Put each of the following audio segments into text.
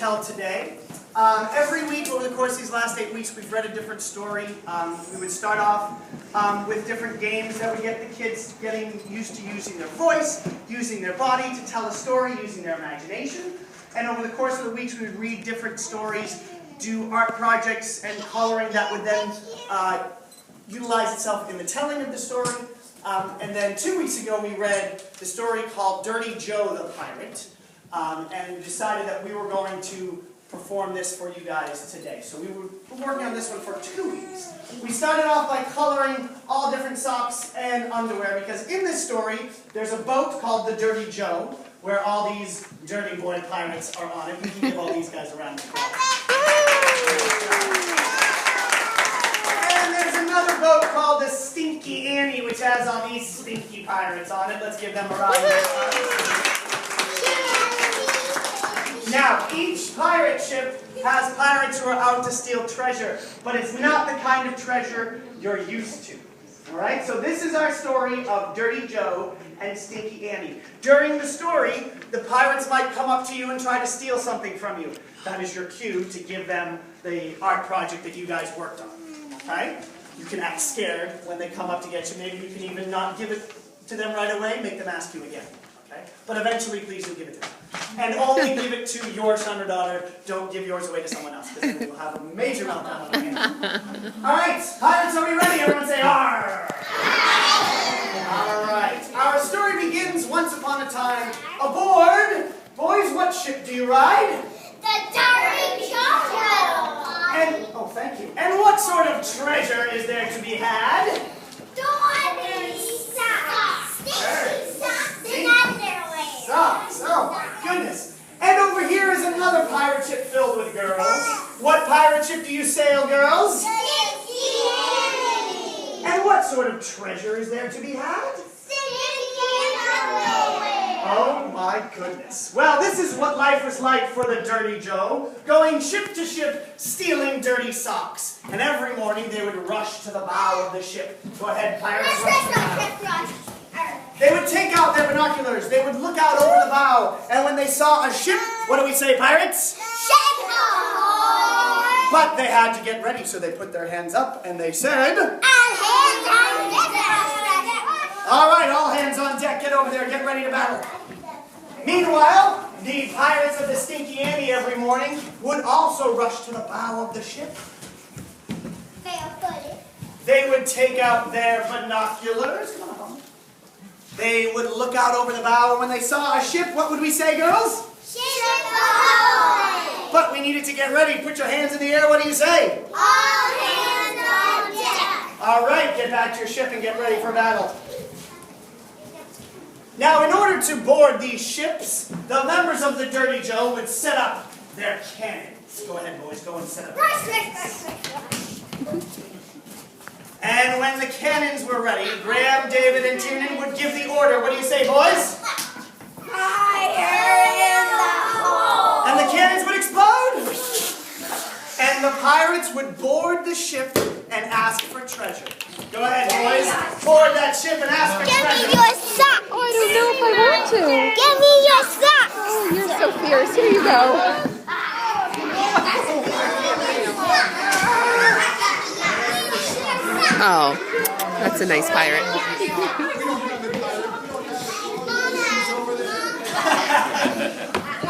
tell today. Every week over the course of these last 8 weeks, we've read a different story. We would start off with different games that would get the kids getting used to using their voice, using their body to tell a story, using their imagination. And over the course of the weeks, we would read different stories, do art projects and coloring that would then utilize itself in the telling of the story. And then 2 weeks ago, we read the story called Dirty Joe the Pirate, and decided that we were going to perform this for you guys today. So we were working on this one for 2 weeks. We started off by coloring all different socks and underwear, because in this story, there's a boat called the Dirty Joe, where all these dirty boy pirates are on it. We can give all these guys a round of applause. And there's another boat called the Stinky Annie, which has all these stinky pirates on it. Let's give them a round of applause. Now, each pirate ship has pirates who are out to steal treasure, but it's not the kind of treasure you're used to. Alright, so this is our story of Dirty Joe and Stinky Annie. During the story, the pirates might come up to you and try to steal something from you. That is your cue to give them the art project that you guys worked on. Okay? You can act scared when they come up to get you. Maybe you can even not give it to them right away, make them ask you again. Okay? But eventually, please do give it to them. And only give it to your son or daughter. Don't give yours away to someone else, because then you'll have a major meltdown on the hand. Alright, pirates, are we ready? Everyone say arr! Alright, our story begins once upon a time. Aboard! Boys, what ship do you ride? The Dirty Joe! And, oh, thank you. And what sort of treasure is there to be had? Dirty socks! Stinky socks and underwear! Socks, oh my goodness. And over here is another pirate ship filled with girls. What pirate ship do you sail, girls? Stinky Annie! And what sort of treasure is there to be had? Stinky underwear! Oh my goodness. Well, this is what life was like for the Dirty Joe, going ship to ship, stealing dirty socks. And every morning they would rush to the bow of the ship. Go ahead, pirates. Rush. They would take out their binoculars. They would look out over the bow. And when they saw a ship, what do we say, pirates? Ship ahoy! But they had to get ready, so they put their hands up and they said, All hands on deck! all right, all hands on deck, get over there, get ready to battle. Meanwhile, the pirates of the Stinky Annie every morning would also rush to the bow of the ship. They would take out their binoculars. Come on. They would look out over the bow, and when they saw a ship, what would we say, girls? Ship ahoy! But we needed to get ready. Put your hands in the air. What do you say? All hands on deck! All right, get back to your ship and get ready for battle. Now, in order to board these ships, the members of the Dirty Joe would set up their cannons. Go ahead, boys. Go and set up their cannons. And when the cannons were ready, Graham, David, and Tiernan would give the order. What do you say, boys? Fire in the hole! And the cannons would explode. And the pirates would board the ship and ask for treasure. Go ahead, boys. Board that ship and ask for treasure. Give me your socks! Oh, I don't know if I want to. Give me your socks! Oh, you're so fierce. Here you go. Oh, that's a nice pirate.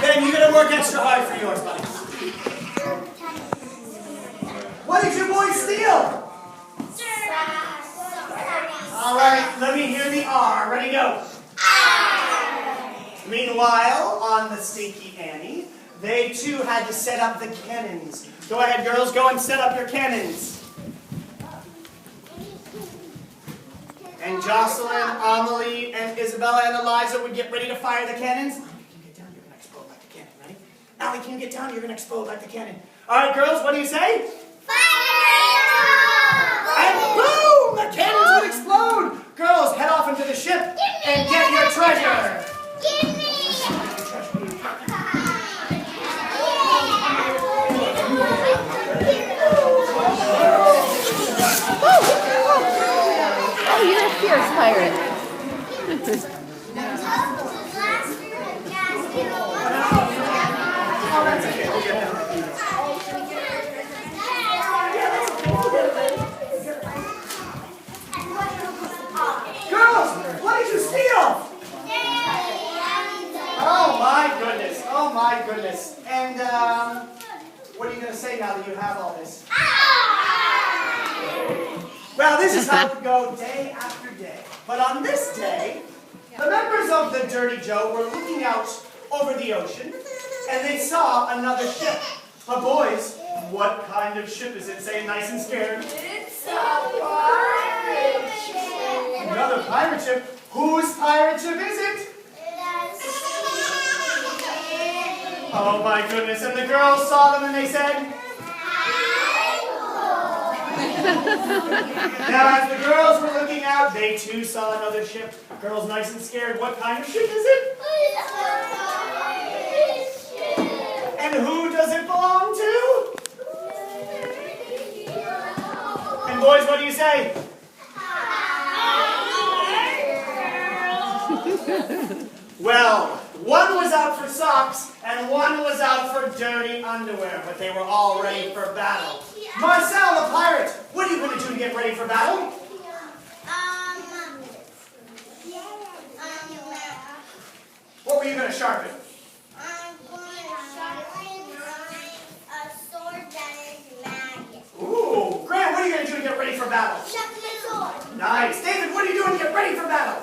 Ben, you gotta work extra hard for yours, buddy. What did your boys steal? All right, let me hear the R. Ready, go. Meanwhile, on the Stinky Annie, they too had to set up the cannons. Go ahead, girls, go and set up your cannons. And Jocelyn, Amelie, and Isabella, and Eliza would get ready to fire the cannons. Allie, can you get down? You're going to explode like the cannon, ready? Allie, can you get down? You're going to explode like the cannon. All right, girls, what do you say? Fire! And boom! The cannons would explode! Girls, head off into the ship and get your treasure! Give me! Oh, you're a fierce pirate. Oh, that's okay. goodness. Oh my goodness. And what are you going to say now that you have all this? Well, this is how it would go day after day. But on this day, the members of the Dirty Joe were looking out over the ocean, and they saw another ship. Boys, what kind of ship is it? Say it nice and scared. It's a pirate ship. Another pirate ship? Whose pirate ship is it? Oh my goodness, and the girls saw them and they said, now as the girls were looking out, they too saw another ship. Girls nice and scared, what kind of ship is it? And who does it belong to? And boys, what do you say? Well, one was out for socks and one was out for dirty underwear, but they were all ready for battle. Marcel, the pirate, what are you going to do to get ready for battle? What were you going to sharpen? I'm going to sharpen a sword that is magic. Ooh, Grant, what are you going to do to get ready for battle? Sharpen the sword. Nice. David, what are you doing to get ready for battle?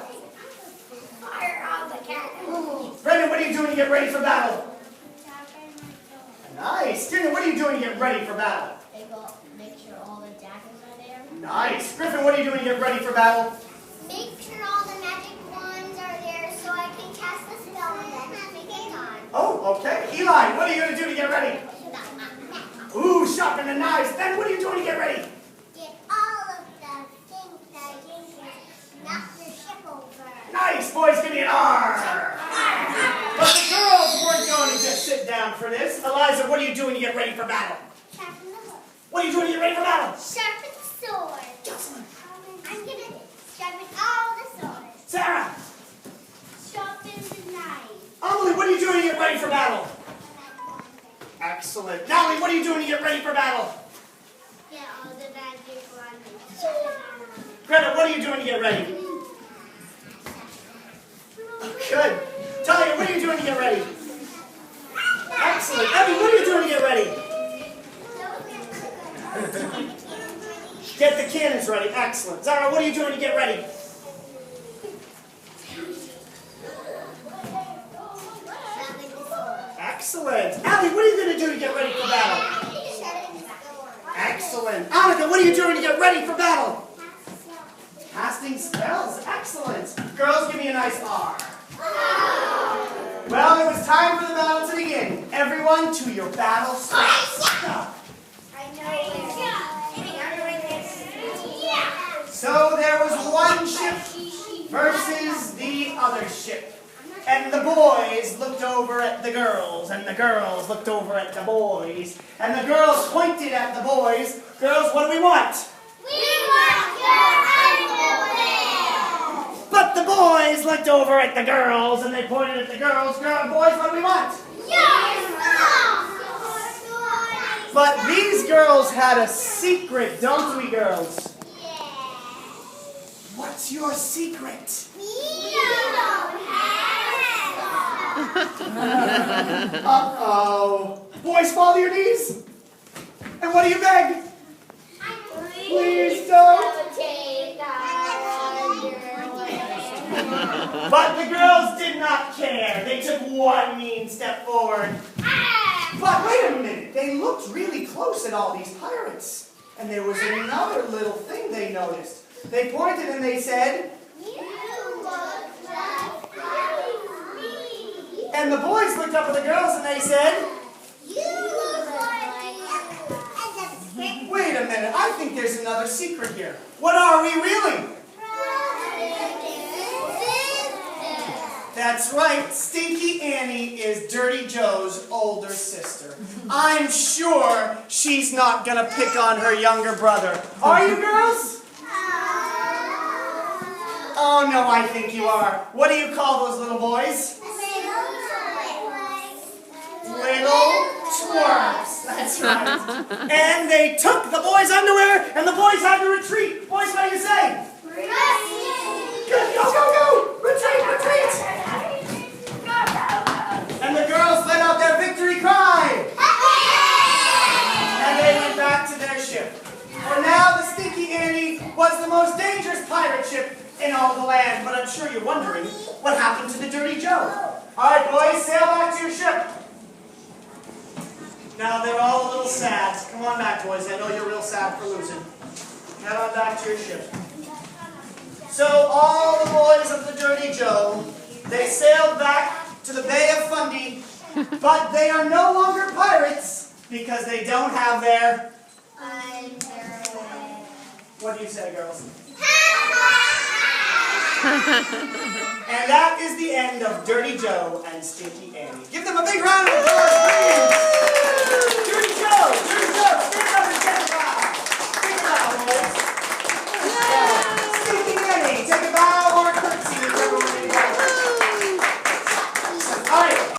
Fire on the cannon. Brendan, what are you doing to get ready for battle? Sharpen my sword. Nice. Tina, what are you doing to get ready for battle? Make sure all the daggers are there. Nice. Griffin, what are you doing to get ready for battle? Make sure all the magic wands are there so I can cast the spell and then make it on. Oh, okay. Eli, what are you going to do to get ready? Ooh, sharpen the knives. Ben, what are you doing to get ready? Get all of the things that you can knock the ship over. Nice, boys, give me an R. But the girls weren't going to just sit down for this. Eliza, what are you doing to get ready for battle? Sharpen the hook. What are you doing to get ready for battle? Sharpen the sword. Jocelyn. I'm gonna sharpen all the swords. Sarah. Sharpen the knife. Emily, what are you doing to get ready for battle? Excellent. Natalie, what are you doing to get ready for battle? Get all the magic wands. Greta, what are you doing to get ready? Good. Talia, what are you doing to get ready? Excellent. Abby, what are you doing to get ready? Get the cannons ready. Excellent. Zara, what are you doing to get ready? Excellent. Allie, what are you going to do to get ready for battle? Excellent. Annika, what are you doing to get ready for battle? Casting spells. Excellent. Girls, give me a nice R. Well, it was time for the battle to begin. Everyone to your battle spots. So there was one ship versus the other ship. And the boys looked over at the girls, and the girls looked over at the boys, and the girls pointed at the boys. Girls, what do we want? We want your underwear! But the boys looked over at the girls, and they pointed at the girls. Boys, what do we want? Your socks! But these girls had a secret, don't we, girls? Yeah. What's your secret? We don't have socks. Uh-oh. Boys, fall to your knees. And what do you beg? Please don't. Take our underwear. But the girls did not care. They took one mean step forward. But wait a minute. They looked really close at all these pirates. And there was another little thing they noticed. They pointed and they said, You look just like me. and the boys looked up at the girls and they said, You look like you. wait a minute, I think there's another secret here. What are we really? That's right, Stinky Annie is Dirty Joe's older sister. I'm sure she's not gonna pick on her younger brother. Are you, girls? Oh no, I think you are. What do you call those little boys? Little twerps. That's right. And they took the boys' underwear, and the boys had to retreat. Boys, what do you say? Good, go, go, go! Retreat, retreat! And the most dangerous pirate ship in all the land, but I'm sure you're wondering what happened to the Dirty Joe. All right, boys, sail back to your ship. Now, they're all a little sad. Come on back, boys. I know you're real sad for losing. Head on back to your ship. So, all the boys of the Dirty Joe, they sailed back to the Bay of Fundy, but they are no longer pirates because they don't have their... What do you say, girls? And that is the end of Dirty Joe and Stinky Annie. Give them a big round of applause!